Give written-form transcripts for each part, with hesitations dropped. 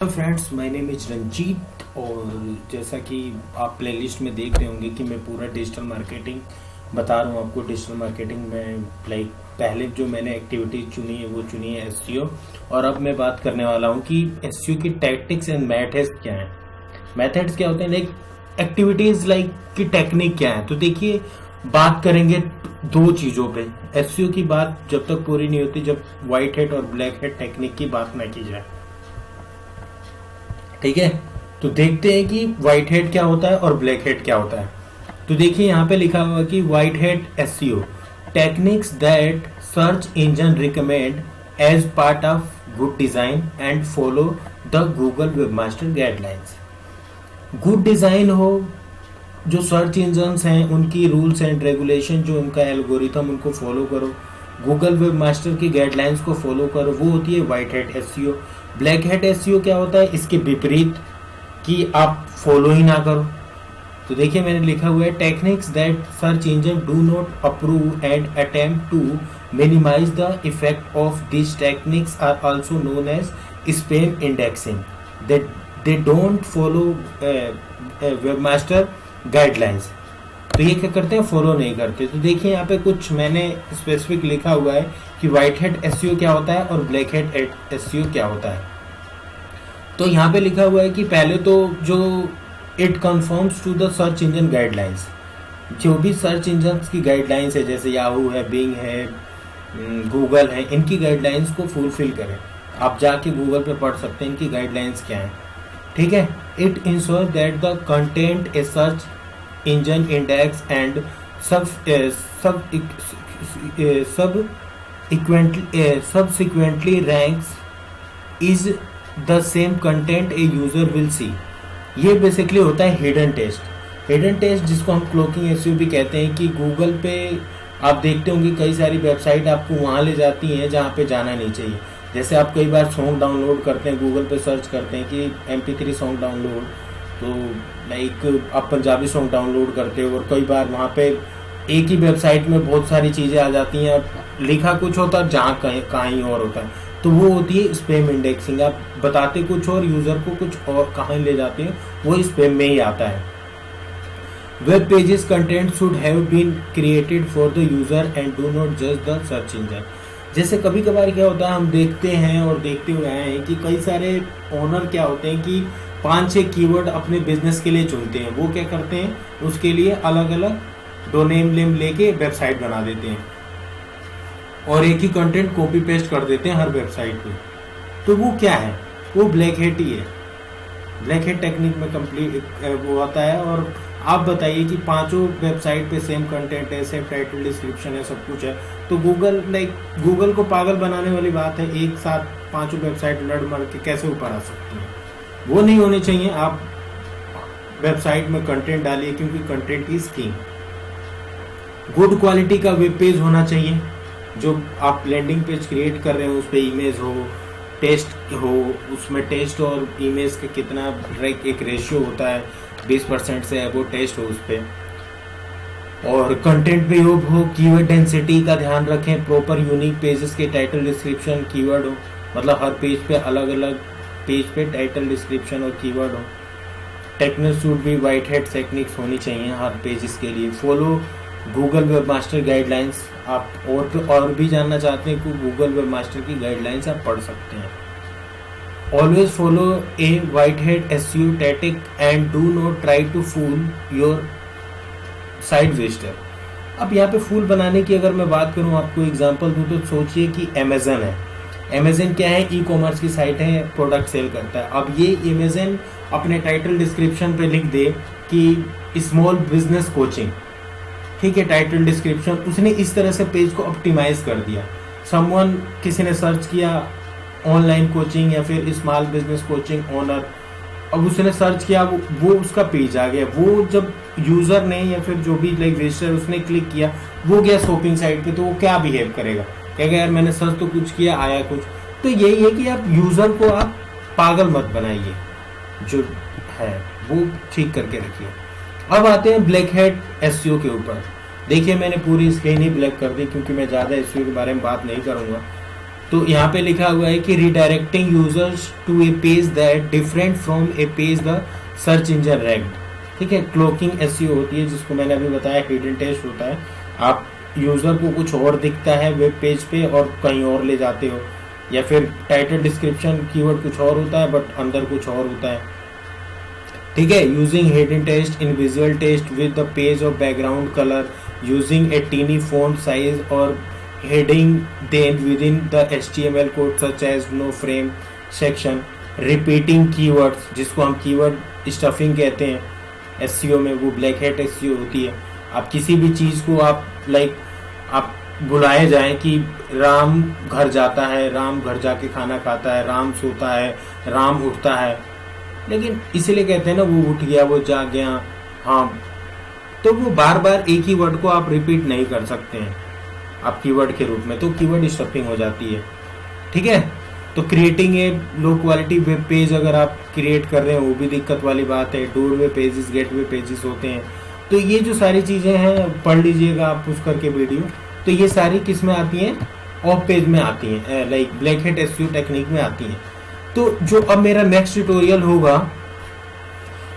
Hello friends, my name is Ranjit. और जैसा कि आप प्लेलिस्ट में देख रहे होंगे कि मैं पूरा डिजिटल मार्केटिंग बता रहा हूँ आपको। डिजिटल मार्केटिंग में पहले जो मैंने एक्टिविटी चुनी है वो चुनी है एसईओ। और अब मैं बात करने वाला हूँ कि एसईओ की टैक्टिक्स एंड मेथड्स क्या हैं। मेथड्स क्या होते हैं, लाइक एक्टिविटीज, लाइक की टेक्निक क्या है। तो देखिए, बात करेंगे दो चीज़ों पे। एसईओ की बात जब तक पूरी नहीं होती जब व्हाइट हेड और ब्लैक हेड टेक्निक की बात ना की जाए। ठीक है, तो देखते हैं कि व्हाइट हेड क्या होता है और ब्लैक हेड क्या होता है। तो देखिए यहाँ पे लिखा हुआ कि white hat SEO techniques that search engine recommend as part of good design and follow the Google webmaster guidelines. Good design हो, जो सर्च इंजन्स हैं उनकी रूल्स एंड रेगुलेशन, जो उनका एल्गोरिथम, उनको फॉलो करो। गूगल वेब मास्टर की guidelines को फॉलो करो, वो होती है white hat SEO. Black head SEO क्या होता है, इसके विपरीत, कि आप फॉलो ही ना करो। तो देखिए मैंने लिखा हुआ है techniques that search engine do not approve and attempt to minimise the effect of this techniques are also known as spam indexing. They don't follow webmaster guidelines. तो ये क्या करते हैं, फॉलो नहीं करते। तो देखिए यहाँ पे कुछ मैंने स्पेसिफिक लिखा हुआ है कि व्हाइट हेड एसईओ क्या होता है और ब्लैक हेड एसईओ क्या होता है। तो यहाँ पे लिखा हुआ है कि पहले तो जो it conforms to the search engine guidelines, जो भी सर्च इंजन की गाइडलाइंस है, जैसे याहू है, बिंग है, गूगल है, इनकी गाइडलाइंस को फुलफिल करें। आप जाके गूगल पे पढ़ सकते हैं इनकी गाइडलाइंस क्या है। ठीक है, it ensure that the content A search engine index and सब subsequently ranks is the same content a user will see। ये बेसिकली होता है हिडन टेस्ट। हिडन टेस्ट जिसको हम क्लोकिंग एसईओ भी कहते हैं, कि गूगल पे आप देखते होंगे कई सारी वेबसाइट आपको वहाँ ले जाती हैं जहाँ पे जाना नहीं चाहिए। जैसे आप कई बार सॉन्ग डाउनलोड करते हैं, गूगल पे सर्च करते हैं कि MP3 सॉन्ग डाउनलोड, तो लाइक आप पंजाबी सॉन्ग डाउनलोड करते हो और कई बार वहाँ पे एक ही वेबसाइट में बहुत सारी चीज़ें आ जाती हैं और लिखा कुछ होता है जहाँ कहीं और होता है। तो वो होती है स्पैम इंडेक्सिंग। आप बताते कुछ और, यूज़र को कुछ और कहाँ ले जाते हैं, वो स्पैम में ही आता है। Web pages content should have been created for the user and do not just the search engine. जैसे कभी कभार क्या होता है, हम देखते हैं और देखते हुए आए हैं कि कई सारे ओनर क्या होते हैं कि 5-6 कीवर्ड अपने बिजनेस के लिए चुनते हैं। वो क्या करते हैं, उसके लिए अलग अलग डोमेन नेम लेके वेबसाइट बना देते हैं और एक ही कंटेंट कॉपी पेस्ट कर देते हैं हर वेबसाइट पे। तो वो क्या है, वो ब्लैक हेड ही है। ब्लैक हेड टेक्निक में कंप्लीट वो आता है। और आप बताइए कि पांचों वेबसाइट पे सेम कंटेंट है, सेम टाइटल, डिस्क्रिप्शन है, सब कुछ है, तो गूगल को पागल बनाने वाली बात है। एक साथ पांचों वेबसाइट लड़ मर के कैसे ऊपर आ सकती है, वो नहीं होने चाहिए। आप वेबसाइट में कंटेंट डालिए, क्योंकि content is king. Good quality का वेब पेज होना चाहिए। जो आप लैंडिंग पेज क्रिएट कर रहे हो उस पर इमेज हो, टेस्ट हो, उसमें टेस्ट और इमेज का कितना एक रेशियो होता है, 20% से वो टेस्ट हो उस पर। और कंटेंट पे हो, कीवर्ड डेंसिटी का ध्यान रखें। प्रॉपर यूनिक पेजेस के टाइटल, डिस्क्रिप्शन, कीवर्ड हो, मतलब हर पेज पे अलग अलग पेज पे टाइटल, डिस्क्रिप्शन और कीवर्ड हो। Techniques should be white hat techniques होनी चाहिए हर पेजेस के लिए। Follow Google web master guidelines. आप और भी जानना चाहते हैं कि गूगल वेब मास्टर की गाइडलाइंस आप पढ़ सकते हैं। Always follow a white hat SEO tactic and do not try to fool your site visitor. अब यहाँ पे फूल बनाने की अगर मैं बात करूँ, आपको एग्जांपल दूँ, तो सोचिए कि अमेजन है। अमेजन क्या है, ई कॉमर्स की साइट है, प्रोडक्ट सेल करता है। अब ये अमेजन अपने टाइटल डिस्क्रिप्शन पे लिख दे कि स्मॉल बिजनेस कोचिंग, ठीक है, टाइटल डिस्क्रिप्शन उसने इस तरह से पेज को ऑप्टिमाइज कर दिया। समवन, किसी ने सर्च किया ऑनलाइन कोचिंग या फिर स्मॉल बिजनेस कोचिंग ओनर, अब उसने सर्च किया, वो उसका पेज आ गया। वो जब यूजर ने या फिर जो भी लाइक विजिटर उसने क्लिक किया, वो गया शॉपिंग साइट पे, तो वो क्या बिहेव करेगा, कहेगा यार मैंने सर्च तो कुछ किया, आया कुछ। तो यही है कि आप यूजर को आप पागल मत बनाइए, जो है वो ठीक करके रखिए। अब आते हैं ब्लैक हेड एसईओ के ऊपर। देखिए मैंने पूरी स्क्रीन ही ब्लैक कर दी, क्योंकि मैं ज़्यादा एसईओ के बारे में बात नहीं करूँगा। तो यहाँ पे लिखा हुआ है कि redirecting users to a page that different from a page the search engine ranked. ठीक है, क्लोकिंग एसईओ होती है जिसको मैंने अभी बताया, हिडन टेस्ट होता है। आप यूजर को कुछ और दिखता है वेब पेज पे और कहीं और ले जाते हो, या फिर टाइटल डिस्क्रिप्शन कीवर्ड कुछ और होता है बट अंदर कुछ और होता है। ठीक है, using hidden text in visual text with the page और background colour using a tiny font size और heading then within the HTML code such as no frame section, repeating keywords जिसको हम कीवर्ड स्टफिंग कहते हैं SEO में, वो black hat SEO होती है। आप किसी भी चीज़ को आप आप बुलाए जाएं कि राम घर जाता है, राम घर जाके खाना खाता है, राम सोता है, राम उठता है, लेकिन इसीलिए कहते हैं ना वो उठ गया, वो जाग गया। हाँ, तो वो बार बार एक ही वर्ड को आप रिपीट नहीं कर सकते हैं आप कीवर्ड के रूप में, तो कीवर्ड स्टफिंग हो जाती है। ठीक है, तो creating a low quality web page अगर आप क्रिएट कर रहे हैं वो भी दिक्कत वाली बात है। डोरवे पेजेस, गेटवे पेजेस होते हैं। तो ये जो सारी चीज़ें हैं पढ़ लीजिएगा आप उस करके वीडियो। तो ये सारी किस में आती हैं? ऑफ पेज में आती हैं, like black hat SEO technique में आती हैं। तो जो अब मेरा नेक्स्ट ट्यूटोरियल होगा,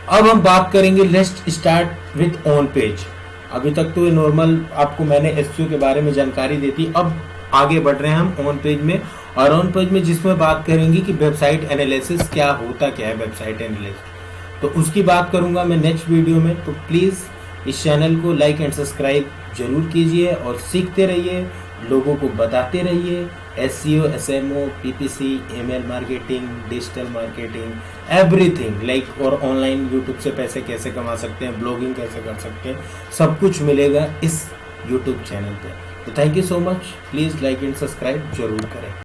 अब हम बात करेंगे let's start with on page. अभी तक तो ये नॉर्मल आपको मैंने एसईओ के बारे में जानकारी दी थी, अब आगे बढ़ रहे हैं हम ऑन पेज में। और ऑन पेज में जिसमें बात करेंगे कि वेबसाइट एनालिसिस क्या होता क्या है, वेबसाइट एनालिसिस, तो उसकी बात करूंगा मैं नेक्स्ट वीडियो में। तो प्लीज़ इस चैनल को लाइक एंड सब्सक्राइब जरूर कीजिए और सीखते रहिए, लोगों को बताते रहिए। SEO, SMO, PPC, email marketing, digital marketing, everything like, और ऑनलाइन यूट्यूब से पैसे कैसे कमा सकते हैं, ब्लॉगिंग कैसे कर सकते हैं, सब कुछ मिलेगा इस यूट्यूब चैनल पे। तो thank you so much, please like and subscribe जरूर करें।